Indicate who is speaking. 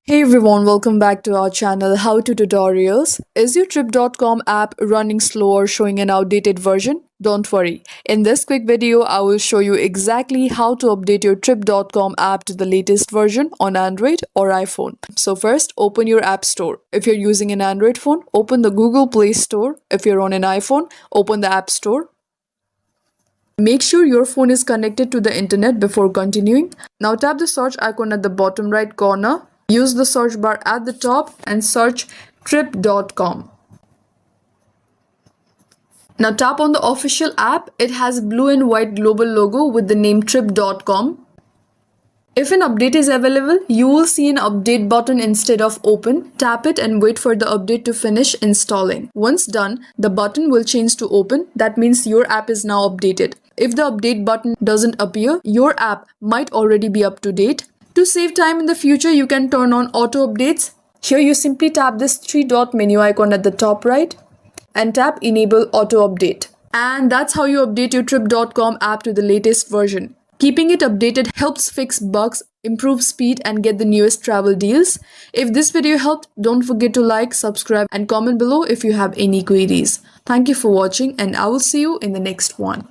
Speaker 1: Hey everyone, welcome back to our channel How to Tutorials. Is your trip.com app running slow or showing an outdated version? Don't worry. In this quick video, I will show you exactly how to update your trip.com app to the latest version on Android or iPhone. So first, open your app store. If you're using an Android phone, open the Google Play Store. If you're on an iPhone, open the App Store. Make sure your phone is connected to the internet before continuing. Now tap the search icon at the bottom right corner. Use the search bar at the top and search trip.com. Now tap on the official app. It has blue and white global logo with the name trip.com. If an update is available, you will see an update button instead of open. Tap it and wait for the update to finish installing. Once done, the button will change to open. That means your app is now updated. If the update button doesn't appear, your app might already be up to date. To save time in the future, you can turn on auto updates. Here you simply tap this three-dot menu icon at the top right and tap enable auto update. And that's how you update your trip.com app to the latest version. Keeping it updated helps fix bugs, improve speed, and get the newest travel deals. If this video helped, don't forget to like, subscribe, and comment below if you have any queries. Thank you for watching, and I will see you in the next one.